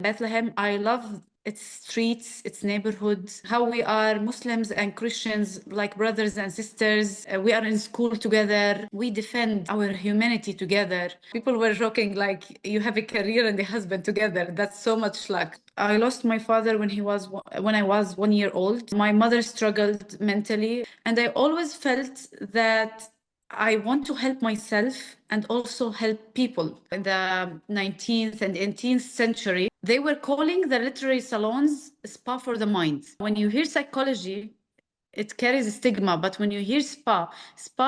Bethlehem, I love its streets, its neighborhoods, how we are Muslims and Christians like brothers and sisters. We are in school together. We defend our humanity together. People were joking like you have a career and a husband together. That's so much luck. I lost my father when I was 1 year old. My mother struggled mentally, and I always felt that I want to help myself and also help people. In the 19th and 18th century, they were calling the literary salons spa for the mind. When you hear psychology, it carries a stigma, but when you hear spa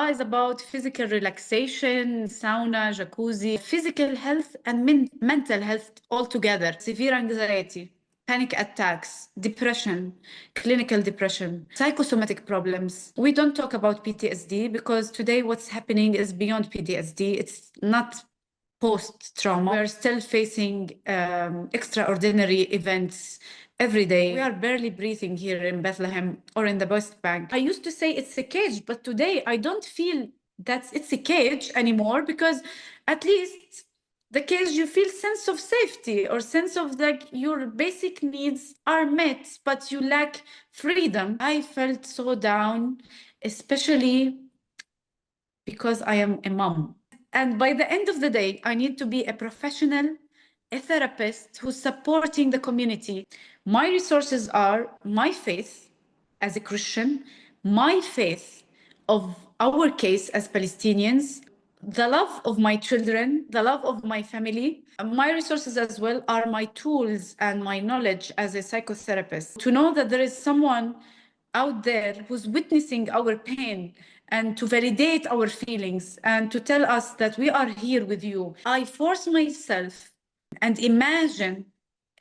is about physical relaxation, sauna, jacuzzi, physical health and mental health all together. Severe anxiety, panic attacks, depression, clinical depression, psychosomatic problems. We don't talk about PTSD because today what's happening is beyond PTSD. It's not post-trauma. We are still facing extraordinary events every day. We are barely breathing here in Bethlehem or in the West Bank. I used to say it's a cage, but today I don't feel that it's a cage anymore, because at least the cage, you feel sense of safety or sense of like your basic needs are met, but you lack freedom. I felt so down, especially because I am a mom. And by the end of the day, I need to be a professional, a therapist who's supporting the community. My resources are my faith as a Christian, my faith of our case as Palestinians, the love of my children, the love of my family. My resources as well are my tools and my knowledge as a psychotherapist. To know that there is someone out there who's witnessing our pain and to validate our feelings and to tell us that we are here with you. I force myself and imagine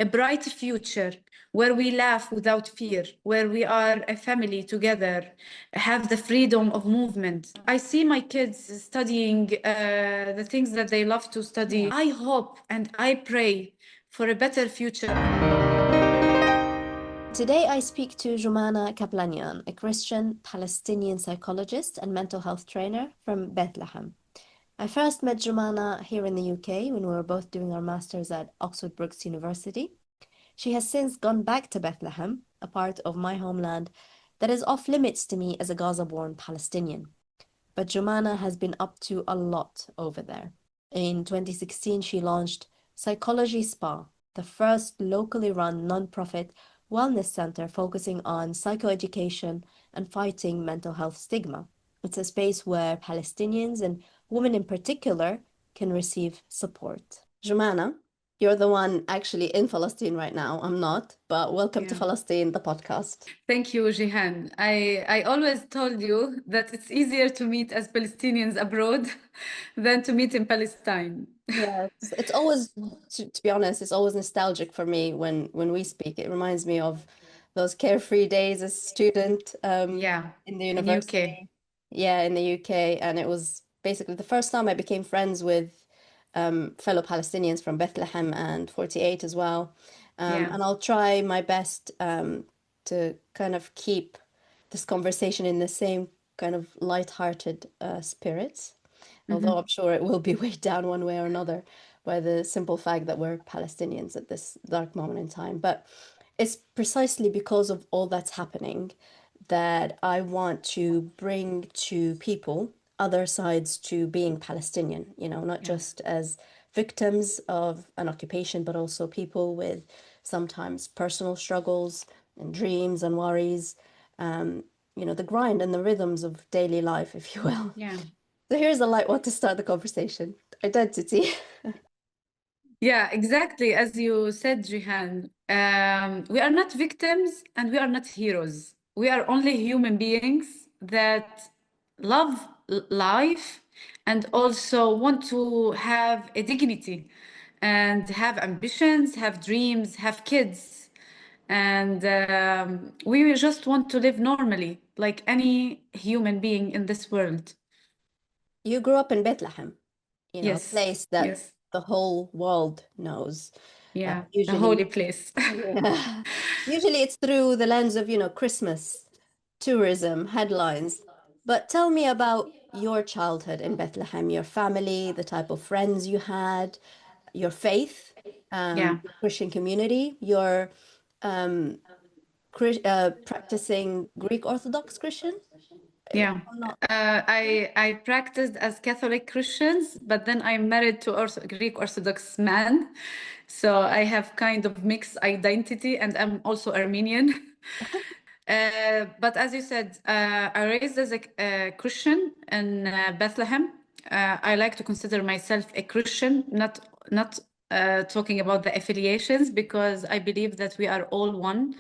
a bright future where we laugh without fear, where we are a family together, have the freedom of movement. I see my kids studying the things that they love to study. I hope and I pray for a better future. Today, I speak to Jumana Kaplanian, a Christian Palestinian psychologist and mental health trainer from Bethlehem. I first met Jumana here in the UK when we were both doing our masters at Oxford Brookes University. She has since gone back to Bethlehem, a part of my homeland that is off limits to me as a Gaza-born Palestinian. But Jumana has been up to a lot over there. In 2016, she launched Psychology Spa, the first locally run non-profit wellness center focusing on psychoeducation and fighting mental health stigma. It's a space where Palestinians and women in particular can receive support. Jumana, you're the one actually in Falastin right now. I'm not, but welcome to Falastin, the podcast. Thank you, Jehan. I always told you that it's easier to meet as Palestinians abroad than to meet in Palestine. Yes, it's always, to be honest, it's always nostalgic for me when we speak. It reminds me of those carefree days as a student in the university. In UK. Yeah, in the UK. And it was basically the first time I became friends with fellow Palestinians from Bethlehem and 48 as well. And I'll try my best to kind of keep this conversation in the same kind of light-hearted spirits. Although I'm sure it will be weighed down one way or another by the simple fact that we're Palestinians at this dark moment in time. But it's precisely because of all that's happening that I want to bring to people other sides to being Palestinian, you know, not just as victims of an occupation, but also people with sometimes personal struggles and dreams and worries, you know, the grind and the rhythms of daily life, if you will. Yeah. So here's a light one to start the conversation. Identity. Yeah, exactly. As you said, Jihan, we are not victims and we are not heroes. We are only human beings that love life and also want to have a dignity and have ambitions, have dreams, have kids. And we just want to live normally, like any human being in this world. You grew up in Bethlehem, you know, a Yes. place that Yes. the whole world knows. Yeah, a Usually, holy place. yeah. Usually it's through the lens of, you know, Christmas, tourism, headlines. But tell me about your childhood in Bethlehem, your family, the type of friends you had, your faith, Christian community. You're practicing Greek Orthodox Christian? Yeah. I practiced as Catholic Christians, but then I'm married to Greek Orthodox man. So I have kind of mixed identity, and I'm also Armenian. But as you said, I raised as a Christian in Bethlehem. I like to consider myself a Christian, not talking about the affiliations, because I believe that we are all one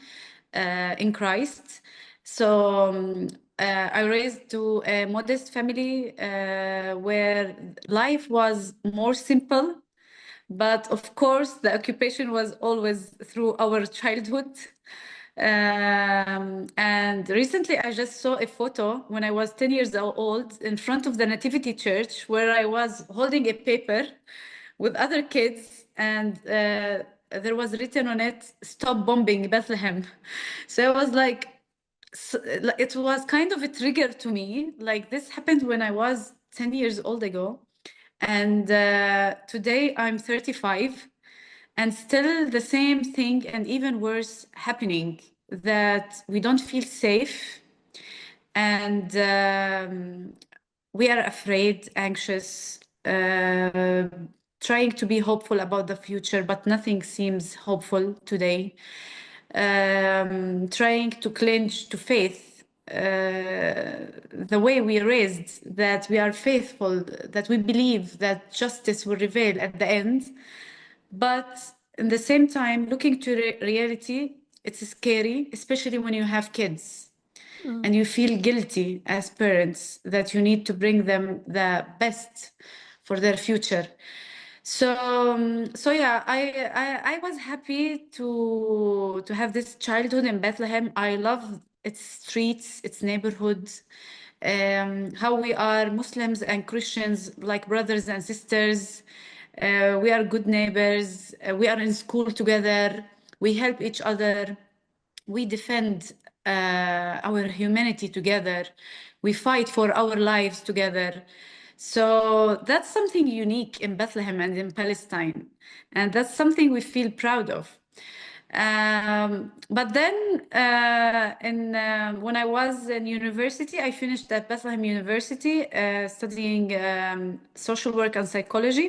in Christ. So I raised to a modest family where life was more simple. But of course, the occupation was always through our childhood. And recently, I just saw a photo when I was 10 years old in front of the Nativity Church, where I was holding a paper with other kids, and there was written on it, "Stop bombing Bethlehem." So I was like, it was kind of a trigger to me. Like, this happened when I was 10 years old ago. And today I'm 35, and still the same thing, and even worse, happening, that we don't feel safe, and we are afraid, anxious, trying to be hopeful about the future, but nothing seems hopeful today. Trying to cling to faith, the way we raised, that we are faithful, that we believe that justice will prevail at the end. But in the same time, looking to reality, it's scary, especially when you have kids. And you feel guilty as parents that you need to bring them the best for their future. So yeah, I was happy to have this childhood in Bethlehem. I love its streets, its neighborhoods, how we are Muslims and Christians like brothers and sisters. We are good neighbors. We are in school together. We help each other. We defend our humanity together. We fight for our lives together. So that's something unique in Bethlehem and in Palestine. And that's something we feel proud of. But then when I was in university, I finished at Bethlehem University studying social work and psychology.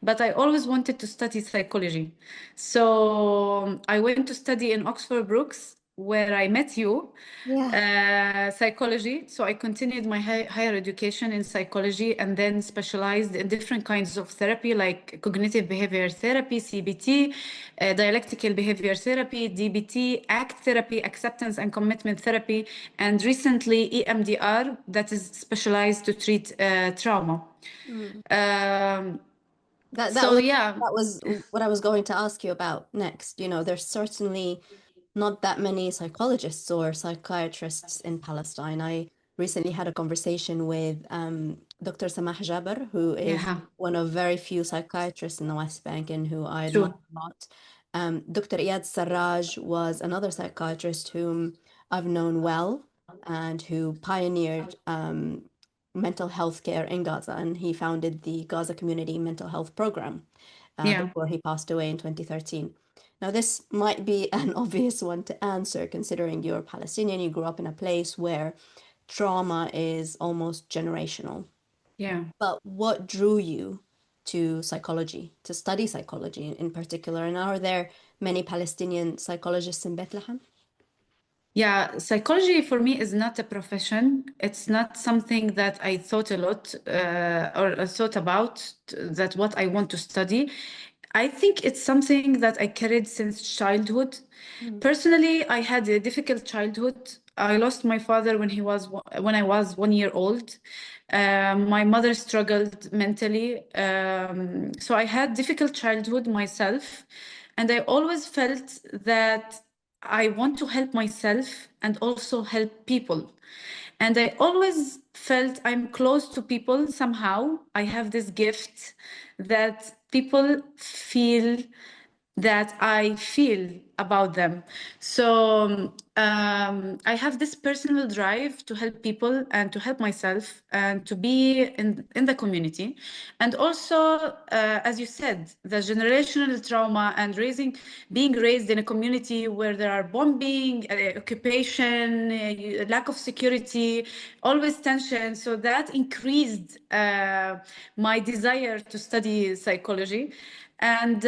But I always wanted to study psychology. So I went to study in Oxford Brookes, where I met you, psychology. So I continued my higher education in psychology, and then specialized in different kinds of therapy, like cognitive behavior therapy, CBT, dialectical behavior therapy, DBT, ACT therapy, acceptance and commitment therapy, and recently EMDR, that is specialized to treat trauma. That was what I was going to ask you about next. You know, there's certainly not that many psychologists or psychiatrists in Palestine. I recently had a conversation with Dr. Samah Jaber, who is one of very few psychiatrists in the West Bank and who I admire a lot. Dr. Iyad Sarraj was another psychiatrist whom I've known well and who pioneered mental health care in Gaza, and he founded the Gaza Community Mental Health Program before he passed away in 2013. Now, this might be an obvious one to answer, considering you're Palestinian, you grew up in a place where trauma is almost generational. Yeah. But what drew you to psychology, to study psychology in particular? And are there many Palestinian psychologists in Bethlehem? Yeah, psychology for me is not a profession. It's not something that I thought a lot or thought about, that what I want to study. I think it's something that I carried since childhood. Personally, I had a difficult childhood. I lost my father when I was 1 year old. My mother struggled mentally. So I had difficult childhood myself. And I always felt that I want to help myself and also help people. And I always felt I'm close to people somehow. I have this gift that people feel that I feel about them. So I have this personal drive to help people and to help myself and to be in the community. And also, as you said, the generational trauma and being raised in a community where there are bombing, occupation, lack of security, always tension. So that increased my desire to study psychology. And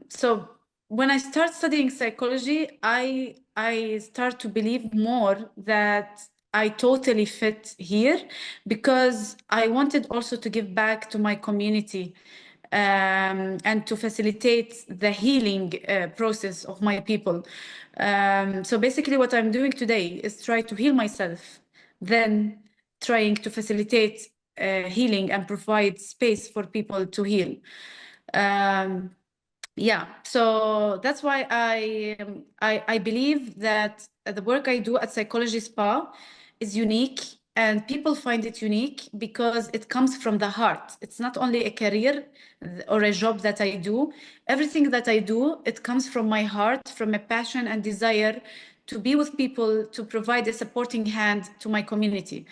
so when I start studying psychology, I start to believe more that I totally fit here, because I wanted also to give back to my community and to facilitate the healing process of my people. So basically what I'm doing today is try to heal myself, then trying to facilitate healing and provide space for people to heal. Yeah, so that's why I believe that the work I do at Psychology Spa is unique, and people find it unique because it comes from the heart. It's not only a career or a job that I do. Everything that I do, it comes from my heart, from a passion and desire to be with people, to provide a supporting hand to my community.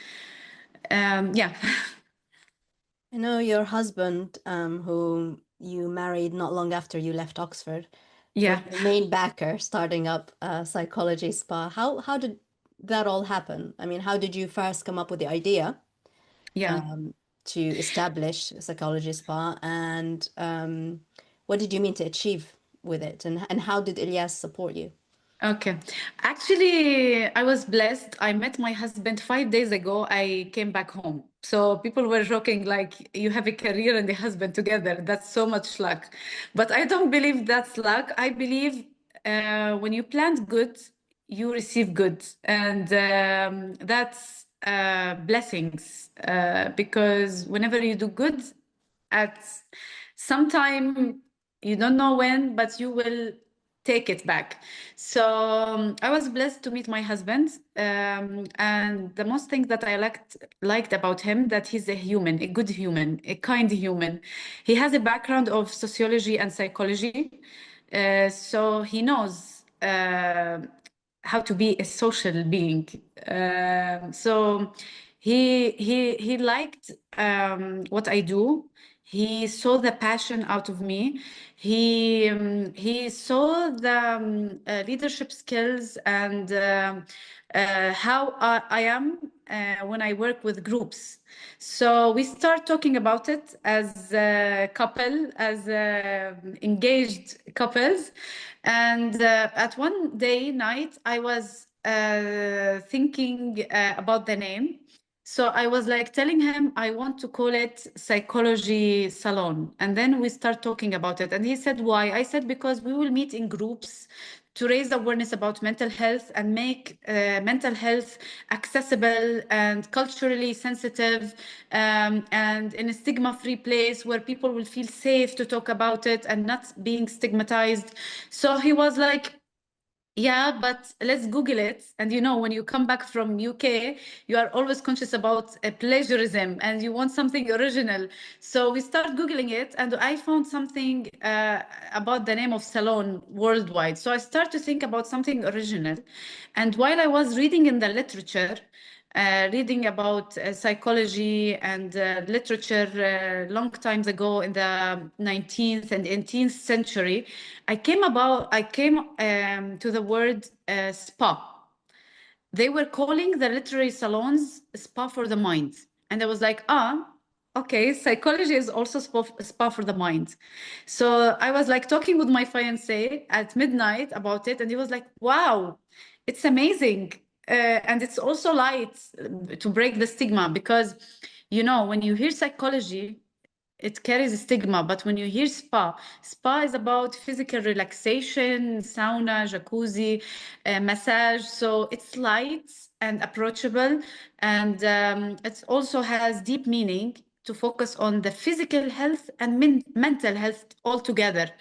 Yeah. I know your husband, who you married not long after you left Oxford, was Yeah. your main backer starting up Psychology Spa. How did that all happen? I mean, how did you first come up with the idea Yeah. to establish Psychology Spa, and what did you mean to achieve with it, and how did Ilyas support you? Okay. Actually, I was blessed. I met my husband 5 days ago. I came back home. So people were joking, like, you have a career and a husband together. That's so much luck. But I don't believe that's luck. I believe when you plant good, you receive good. And that's blessings. Because whenever you do good, at some time, you don't know when, but you will take it back. So I was blessed to meet my husband, and the most thing that I liked about him, that he's a human, a good human, a kind human. He has a background of sociology and psychology, so he knows how to be a social being. So he liked what I do. He saw the passion out of me. He saw the leadership skills and how I am when I work with groups. So we start talking about it as a couple, as engaged couples. And at one day night, I was thinking about the name. So I was like telling him I want to call it Psychology Salon. And then we start talking about it. And he said, why? I said, because we will meet in groups to raise awareness about mental health and make mental health accessible and culturally sensitive, and in a stigma-free place where people will feel safe to talk about it and not being stigmatized. So he was like, yeah, but let's Google it. And when you come back from UK, you are always conscious about plagiarism and you want something original. So we start Googling it, and I found something about the name of salon worldwide. So I start to think about something original. And while I was reading in the literature, reading about psychology and literature long times ago in the 19th and 18th century, I came to the word spa. They were calling the literary salons spa for the mind. And I was like, okay, psychology is also spa for the mind. So I was like talking with my fiance at midnight about it, and he was like, wow, it's amazing. And it's also light to break the stigma, because, when you hear psychology, it carries a stigma. But when you hear spa is about physical relaxation, sauna, jacuzzi, massage. So it's light and approachable, and it also has deep meaning to focus on the physical health and mental health all together.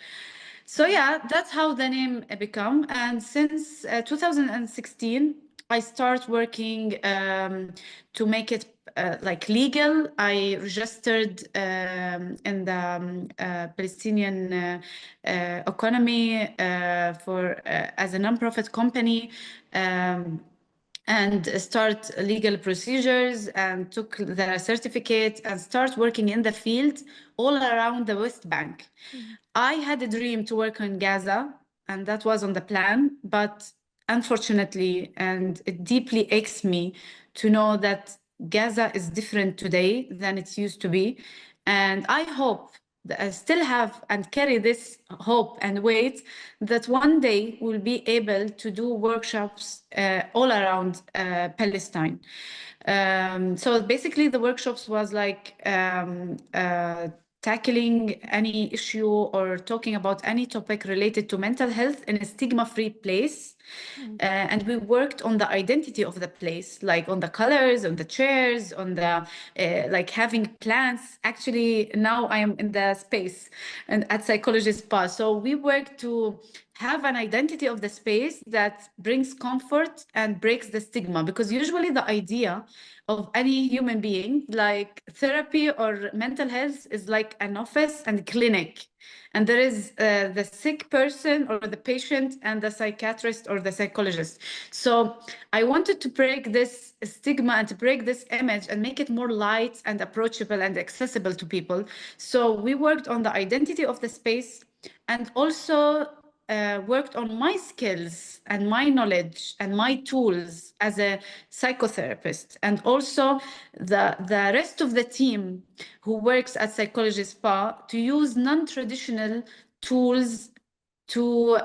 So yeah, that's how the name become. And since 2016, I start working to make it like legal. I registered in the Palestinian economy for as a nonprofit company. And start legal procedures and took the certificate and start working in the field all around the West Bank. I had a dream to work on Gaza, and that was on the plan, but unfortunately, and it deeply aches me to know that Gaza is different today than it used to be. And I hope that I still have and carry this hope and weight that one day we'll be able to do workshops all around Palestine. So basically the workshops was like tackling any issue or talking about any topic related to mental health in a stigma-free place. And we worked on the identity of the place, like on the colors, on the chairs, on the like having plants. Actually, now I am in the space and at Psychologist Pass. So we work to have an identity of the space that brings comfort and breaks the stigma, because usually the idea of any human being, like therapy or mental health, is like an office and clinic. And there is the sick person or the patient and the psychiatrist or the psychologist. So I wanted to break this stigma and to break this image and make it more light and approachable and accessible to people. So we worked on the identity of the space and also worked on my skills and my knowledge and my tools as a psychotherapist, and also the rest of the team who works at Psychologist Spa to use non-traditional tools to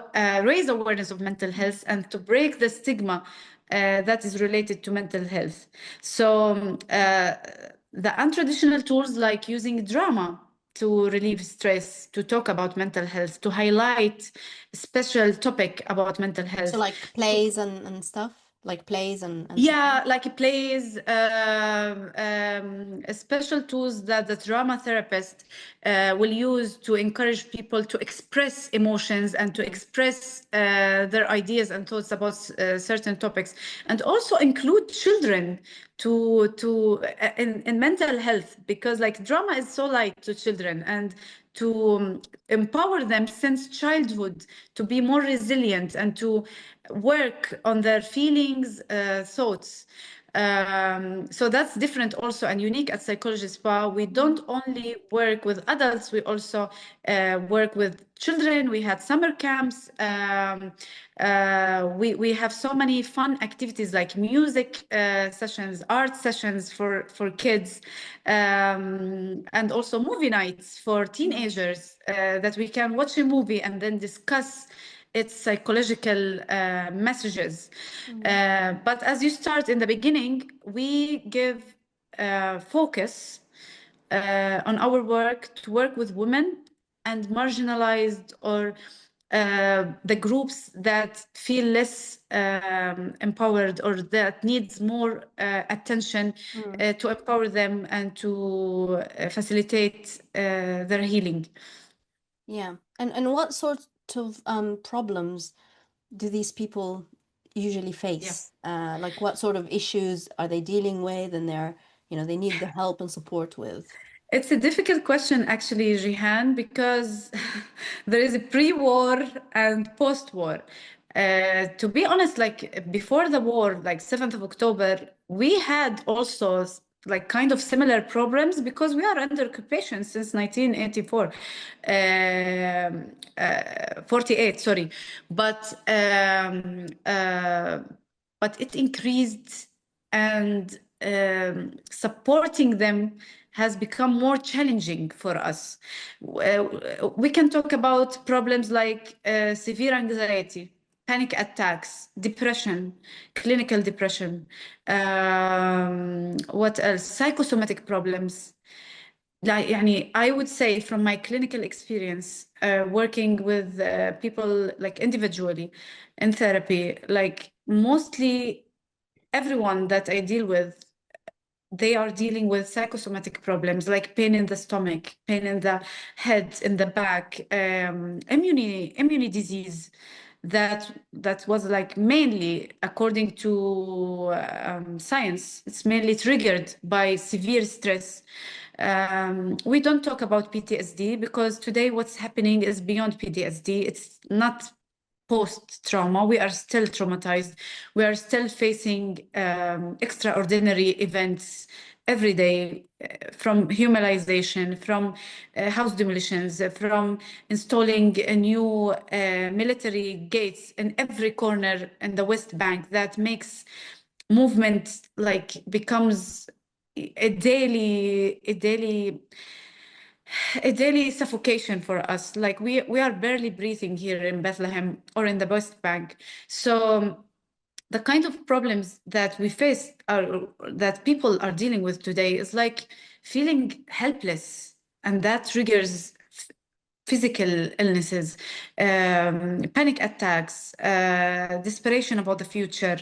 raise awareness of mental health and to break the stigma that is related to mental health. So the untraditional tools like using drama to relieve stress, to talk about mental health, to highlight a special topic about mental health. So like plays and stuff, like plays and yeah, like plays, special tools that the drama therapist will use to encourage people to express emotions and to express their ideas and thoughts about certain topics, and also include children in mental health, because like drama is so light to children, and to empower them since childhood to be more resilient and to work on their feelings, thoughts. So that's different also and unique at Psychologist Spa. We don't only work with adults, we also work with children. We had summer camps. We have so many fun activities like music sessions, art sessions for kids, and also movie nights for teenagers that we can watch a movie and then discuss its psychological messages. But as you start in the beginning, we give focus on our work to work with women and marginalized or the groups that feel less empowered or that needs more attention to empower them and to facilitate their healing. Yeah. And what sort of problems do these people usually face? Like what sort of issues are they dealing with, and they need the help and support with? It's a difficult question, actually, Jehan, because there is a pre-war and post-war. To be honest, like before the war, like 7th of October, we had also like kind of similar problems because we are under occupation since 1984, 48, sorry. But it increased, and supporting them has become more challenging for us. We can talk about problems like severe anxiety, panic attacks, depression, clinical depression, what else? Psychosomatic problems. Like, I would say from my clinical experience, working with people like individually in therapy, like mostly everyone that I deal with, they are dealing with psychosomatic problems like pain in the stomach, pain in the head, in the back, immune disease, that was like mainly, according to science, it's mainly triggered by severe stress. We don't talk about PTSD because today what's happening is beyond PTSD. It's not post-trauma. We are still traumatized. We are still facing extraordinary events every day, from humanization, from house demolitions, from installing a new military gates in every corner in the West Bank that makes movement like becomes a daily suffocation for us. Like we are barely breathing here in Bethlehem or in the West Bank. So the kind of problems that we face are that people are dealing with today is like feeling helpless, and that triggers physical illnesses, panic attacks, desperation about the future.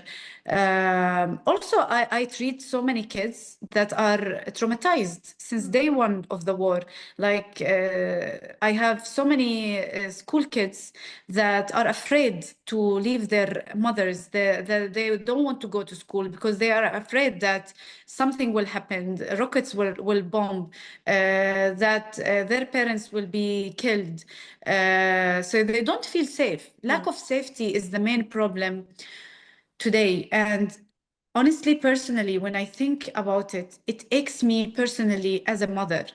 Also, I treat so many kids that are traumatized since day one of the war. Like, I have so many school kids that are afraid to leave their mothers. They don't want to go to school because they are afraid that something will happen, rockets will bomb, that their parents will be killed. So they don't feel safe. Lack of safety is the main problem today. And honestly, personally, when I think about it, it aches me personally as a mother.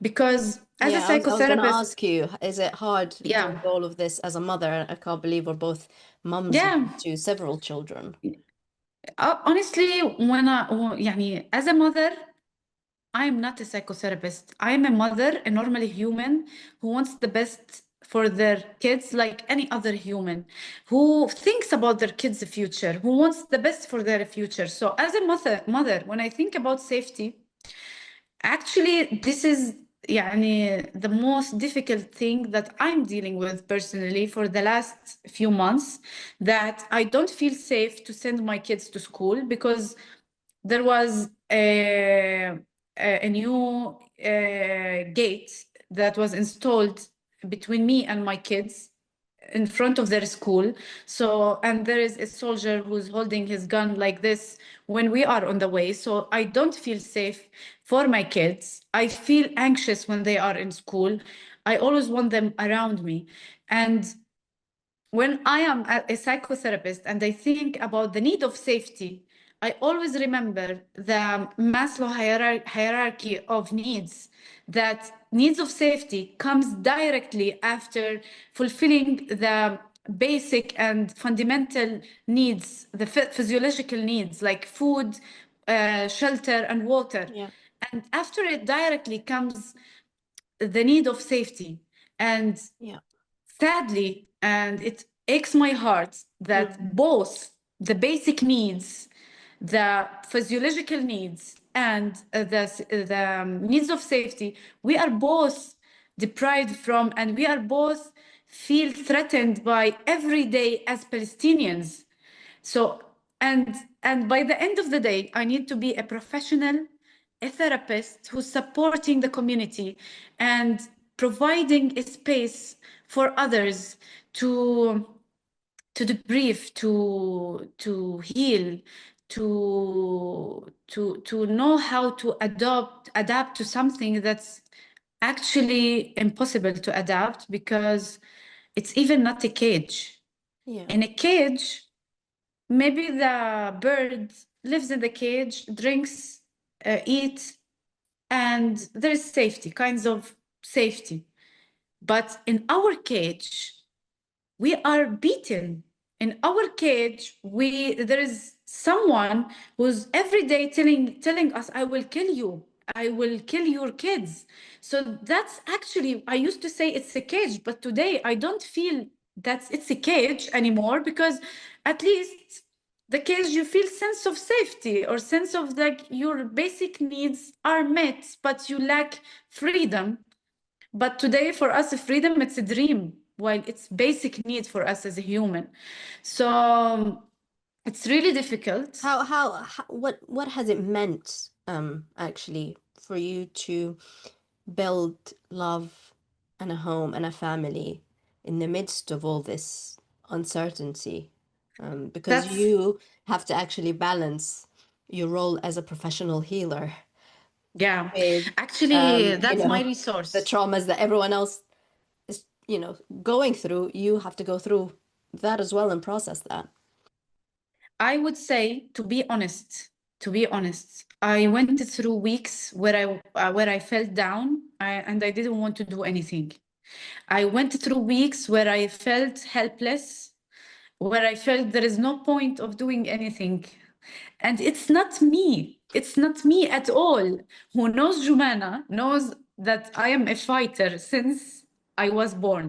Because as a Yeah, I was going to psychotherapist, ask you, is it hard yeah, doing all of this as a mother? I can't believe we're both mums yeah. to several children. Honestly, يعني, as a mother, I'm not a psychotherapist. I'm a mother, a normally human who wants the best for their kids, like any other human, who thinks about their kids' future, who wants the best for their future. So, as a mother, when I think about safety, actually, this is يعني, the most difficult thing that I'm dealing with personally for the last few months, that I don't feel safe to send my kids to school because there was a new gate that was installed between me and my kids in front of their school. So, and there is a soldier who's holding his gun like this when we are on the way. So I don't feel safe for my kids. I feel anxious when they are in school. I always want them around me. And when I am a psychotherapist and I think about the need of safety, I always remember the Maslow hierarchy of needs, that needs of safety comes directly after fulfilling the basic and fundamental needs, the physiological needs like food, shelter, and water. Yeah. And after it directly comes the need of safety. And Yeah. sadly, and it aches my heart that both the basic needs, the physiological needs, and the needs of safety, we are both deprived from, and we are both feel threatened by every day as Palestinians. So, and by the end of the day, I need to be a professional, a therapist who's supporting the community and providing a space for others to debrief, to heal, to know how to adapt to something that's actually impossible to adapt because it's even not a cage. Yeah. In a cage, maybe the bird lives in the cage, drinks, eats, and there is safety, kinds of safety. But in our cage, we are beaten. In our cage, there is someone who's every day telling us, "I will kill you. I will kill your kids." So that's actually, I used to say it's a cage, but today I don't feel that it's a cage anymore, because at least the cage, you feel sense of safety or sense of like your basic needs are met, but you lack freedom. But today, for us, freedom, it's a dream, while it's basic need for us as a human. So it's really difficult. What has it meant, actually, for you to build love and a home and a family in the midst of all this uncertainty, because That's you have to actually balance your role as a professional healer yeah. with, Actually, you that's my know, the resource. traumas that everyone else is, you know, going through. You have to go through that as well and process that. I would say, to be honest, I went through weeks where I felt down, and I didn't want to do anything. I went through weeks where I felt helpless, where I felt there is no point of doing anything. And it's not me. It's not me at all. Who knows Jumana knows that I am a fighter since I was born.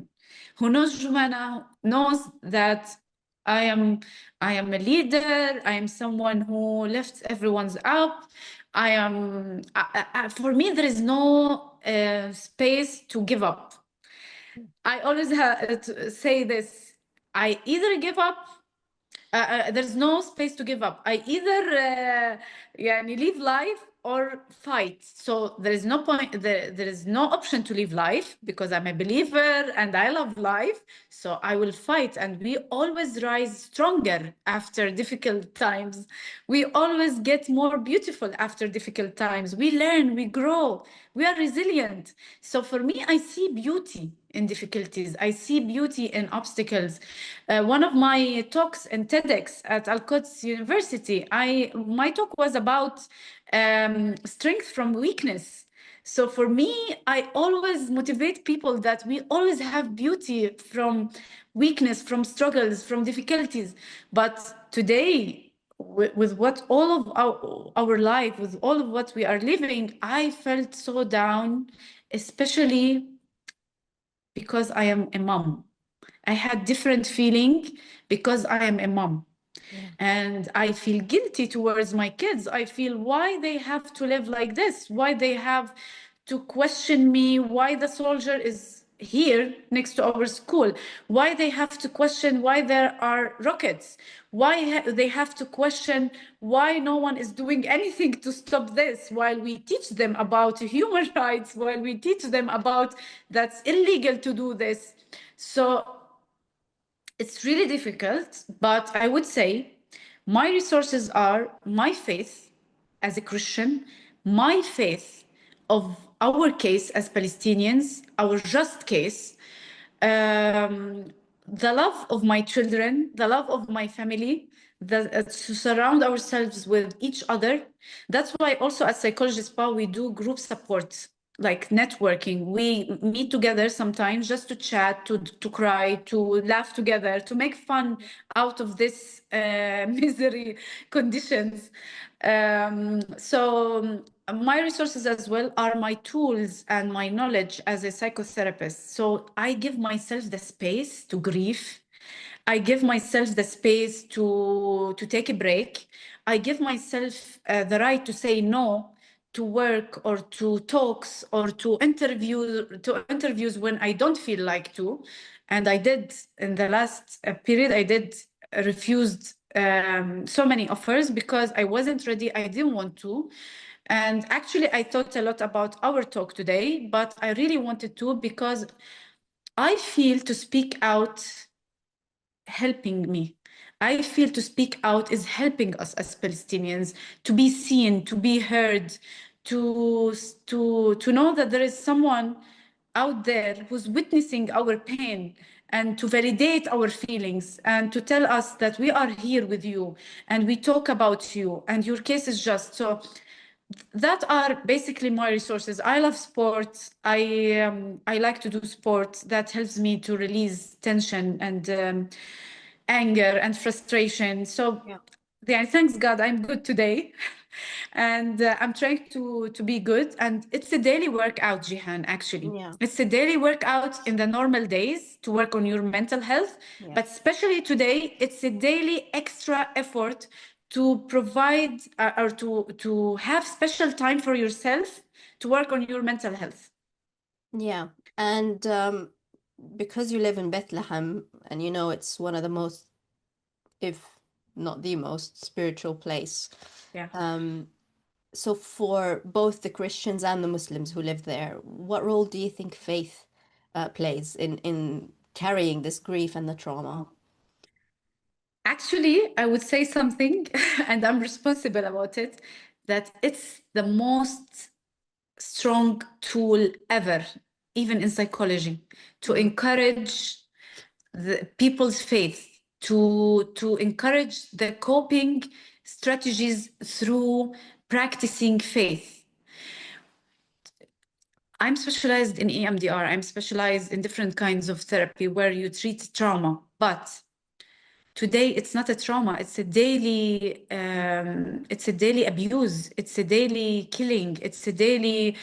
Who knows Jumana knows that I am I am a leader. I am someone who lifts everyone's up. For me, there is no space to give up. I always say this. I either give up there's no space to give up. I either يعني live life or fight. So there is no point, there is no option to live life because I'm a believer and I love life. So I will fight, and we always rise stronger after difficult times. We always get more beautiful after difficult times. We learn, we grow, we are resilient. So for me, I see beauty in difficulties. I see beauty in obstacles. One of my talks in TEDx at Al-Quds University, my talk was about strength from weakness. So for me, I always motivate people that we always have beauty from weakness, from struggles, from difficulties. But today, with what all of our life, with all of what we are living, I felt so down, especially because I am a mom. I had different feeling because I am a mom. Yeah. And I feel guilty towards my kids. I feel why they have to live like this, why they have to question me, why the soldier is here next to our school, why they have to question why there are rockets, why they have to question why no one is doing anything to stop this, while we teach them about human rights, while we teach them about that's illegal to do this. So it's really difficult, but I would say my resources are my faith as a Christian, my faith of our case as Palestinians, our just case, um, the love of my children, the love of my family, to surround ourselves with each other. That's why also at Psychologist Pa, we do group support, like networking. We meet together sometimes just to chat, to cry, to laugh together, to make fun out of this misery conditions. So my resources as well are my tools and my knowledge as a psychotherapist. So I give myself the space to grieve. I give myself the space to take a break. I give myself the right to say no to work or to talks or to interviews when I don't feel like to. And I did in the last period, I did refused so many offers because I wasn't ready. I didn't want to. And actually, I thought a lot about our talk today, but I really wanted to because I feel to speak out helping me. I feel to speak out is helping us as Palestinians to be seen, to be heard, to know that there is someone out there who's witnessing our pain and to validate our feelings and to tell us that we are here with you and we talk about you and your case is just. So that are basically my resources. I love sports. I like to do sports. That helps me to release tension and anger and frustration. So yeah, thanks God, I'm good today. And I'm trying to be good. And it's a daily workout, Jehan, actually. Yeah. It's a daily workout in the normal days to work on your mental health. Yeah. But especially today, it's a daily extra effort to provide or to have special time for yourself to work on your mental health. Yeah. And because you live in Bethlehem and you know it's one of the most, if not the most spiritual place. Yeah. So for both the Christians and the Muslims who live there, what role do you think faith plays in carrying this grief and the trauma? Actually, I would say something, and I'm responsible about it, that it's the most strong tool ever, even in psychology, to encourage the people's faith, to encourage the coping strategies through practicing faith. I'm specialized in EMDR. I'm specialized in different kinds of therapy where you treat trauma, but today it's not a trauma. It's a daily abuse. It's a daily killing. It's a daily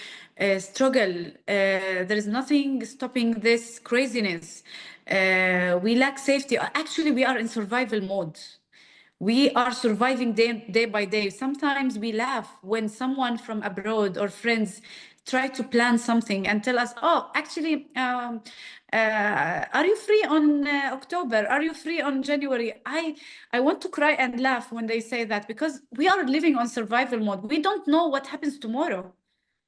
struggle. There is nothing stopping this craziness. We lack safety. Actually, we are in survival mode. We are surviving day by day. Sometimes we laugh when someone from abroad or friends try to plan something and tell us, oh, actually, are you free on October? Are you free on January? I want to cry and laugh when they say that, because we are living on survival mode. We don't know what happens tomorrow.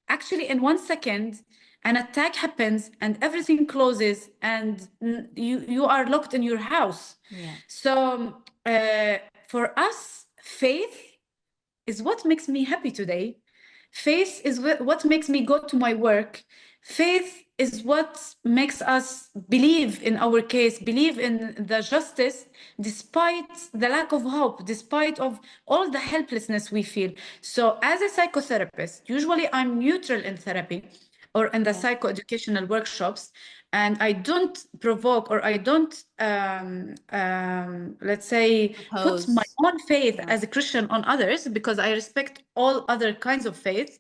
Actually, in 1 second, an attack happens and everything closes and you are locked in your house. Yeah. So for us, faith is what makes me happy today. Faith is what makes me go to my work. Faith is what makes us believe in our case, believe in the justice, despite the lack of hope, despite of all the helplessness we feel. So as a psychotherapist, usually I'm neutral in therapy or in the psychoeducational workshops, and I don't provoke or I don't, let's say, put my own faith as a Christian on others, because I respect all other kinds of faith.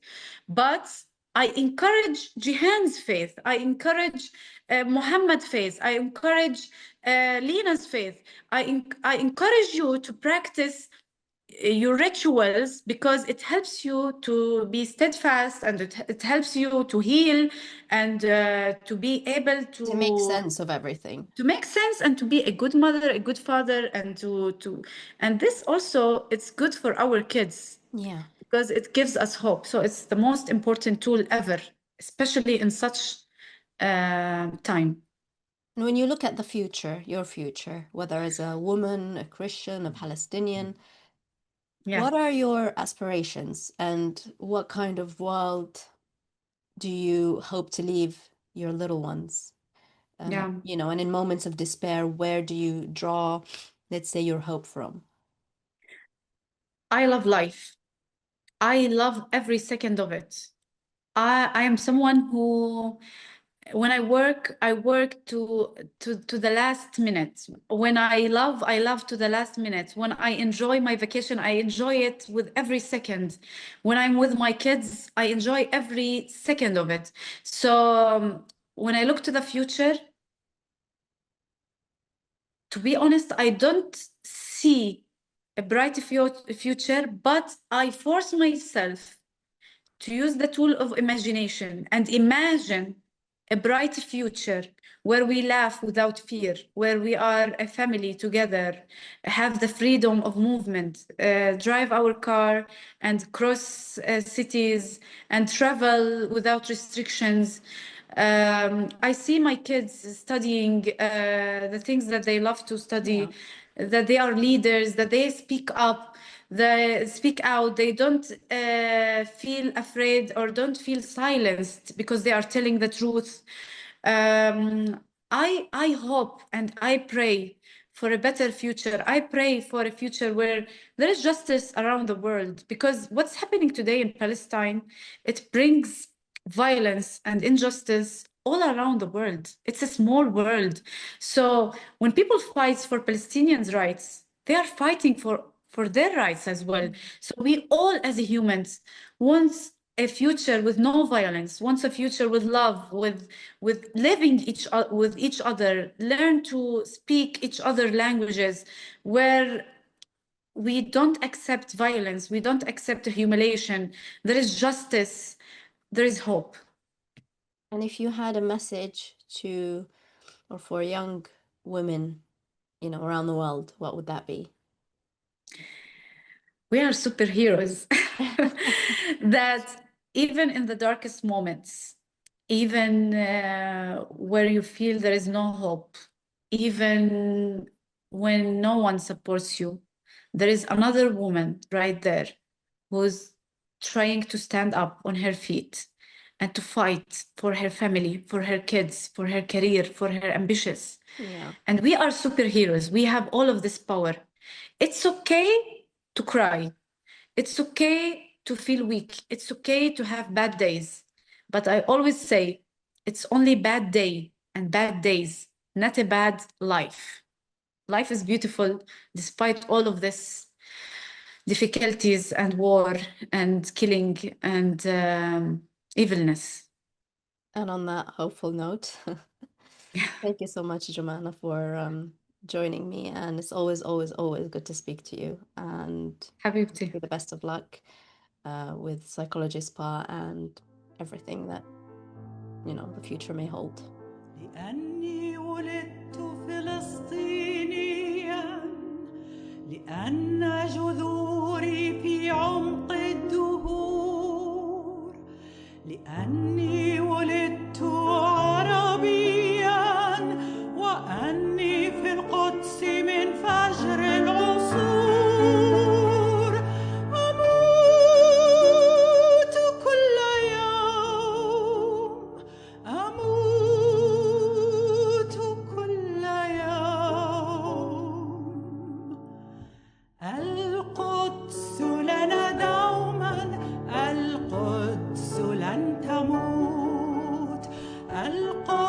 But I encourage Jehan's faith. I encourage Muhammad's faith. I encourage Lena's faith. I encourage you to practice your rituals, because it helps you to be steadfast, and it helps you to heal, and to be able to make sense of everything, to make sense, and to be a good mother, a good father, and and this also, it's good for our kids, because it gives us hope. So it's the most important tool ever, especially in such time. And when you look at the future, your future, whether as a woman, a Christian, a Palestinian, what are your aspirations, and what kind of world do you hope to leave your little ones? You know, and in moments of despair, where do you draw, let's say, your hope from? I love life. I love every second of it. I am someone who, when I work to the last minute. When I love to the last minute. When I enjoy my vacation, I enjoy it with every second. When I'm with my kids, I enjoy every second of it. So when I look to the future, to be honest, I don't see a bright future, but I force myself to use the tool of imagination and imagine a bright future where we laugh without fear, where we are a family together, have the freedom of movement, drive our car and cross cities and travel without restrictions. I see my kids studying the things that they love to study, that they are leaders, that they speak up, they speak out, they don't feel afraid or don't feel silenced because they are telling the truth. I hope and I pray for a better future. I pray for a future where there is justice around the world, because what's happening today in Palestine, it brings violence and injustice all around the world. It's a small world. So when people fight for Palestinians' rights, they are fighting for their rights as well. So we all as humans want a future with no violence, wants a future with love, with living with each other, learn to speak each other languages, where we don't accept violence, we don't accept humiliation. There is justice, there is hope. And if you had a message to, or for young women, you know, around the world, what would that be? We are superheroes. That even in the darkest moments, even where you feel there is no hope, even when no one supports you, there is another woman right there who's trying to stand up on her feet and to fight for her family, for her kids, for her career, for her ambitions. Yeah. And we are superheroes. We have all of this power. It's okay to cry. It's okay to feel weak. It's okay to have bad days. But I always say it's only bad day and bad days, not a bad life. Life is beautiful despite all of this difficulties and war and killing and evilness. And on that hopeful note, thank you so much, Jumana, for joining me. And it's always, always, always good to speak to you. And Habibti. the best of luck with Psychologist Spa and everything that, you know, the future may hold. لأني ولدت فلسطينيا لأن جذوري في عمق الدهور لأني ولدت عربيا وأني في القدس من فجر العصور أموت كل يوم أموت كل يوم القدس لنا دوما القدس لن تموت القدس